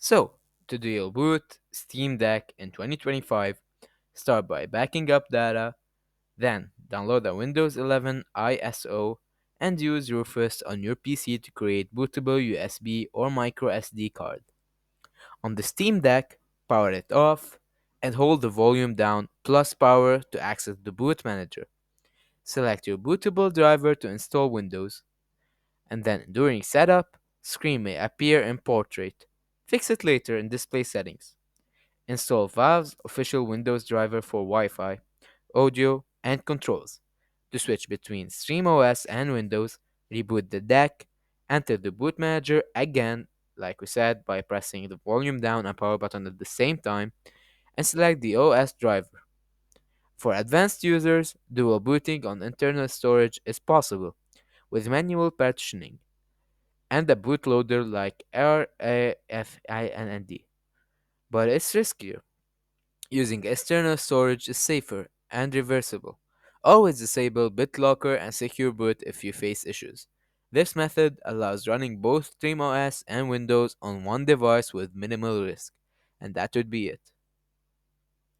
So, to do your boot Steam Deck in 2025, start by backing up data, then download the Windows 11 ISO and use Rufus on your PC to create bootable USB or micro SD card. On the Steam Deck, power it off and hold the volume down plus power to access the boot manager. Select your bootable driver to install Windows, and then during setup, screen may appear in portrait. Fix it later in display settings. Install Valve's official Windows driver for Wi-Fi, audio, and controls. To switch between SteamOS and Windows, reboot the deck, enter the boot manager again, like we said, by pressing the volume down and power button at the same time, and select the OS driver. For advanced users, dual booting on internal storage is possible with manual partitioning and a bootloader like RAFIND, but it's riskier. Using external storage is safer and reversible. Always disable BitLocker and Secure Boot if you face issues. This method allows running both SteamOS and Windows on one device with minimal risk. And that would be it.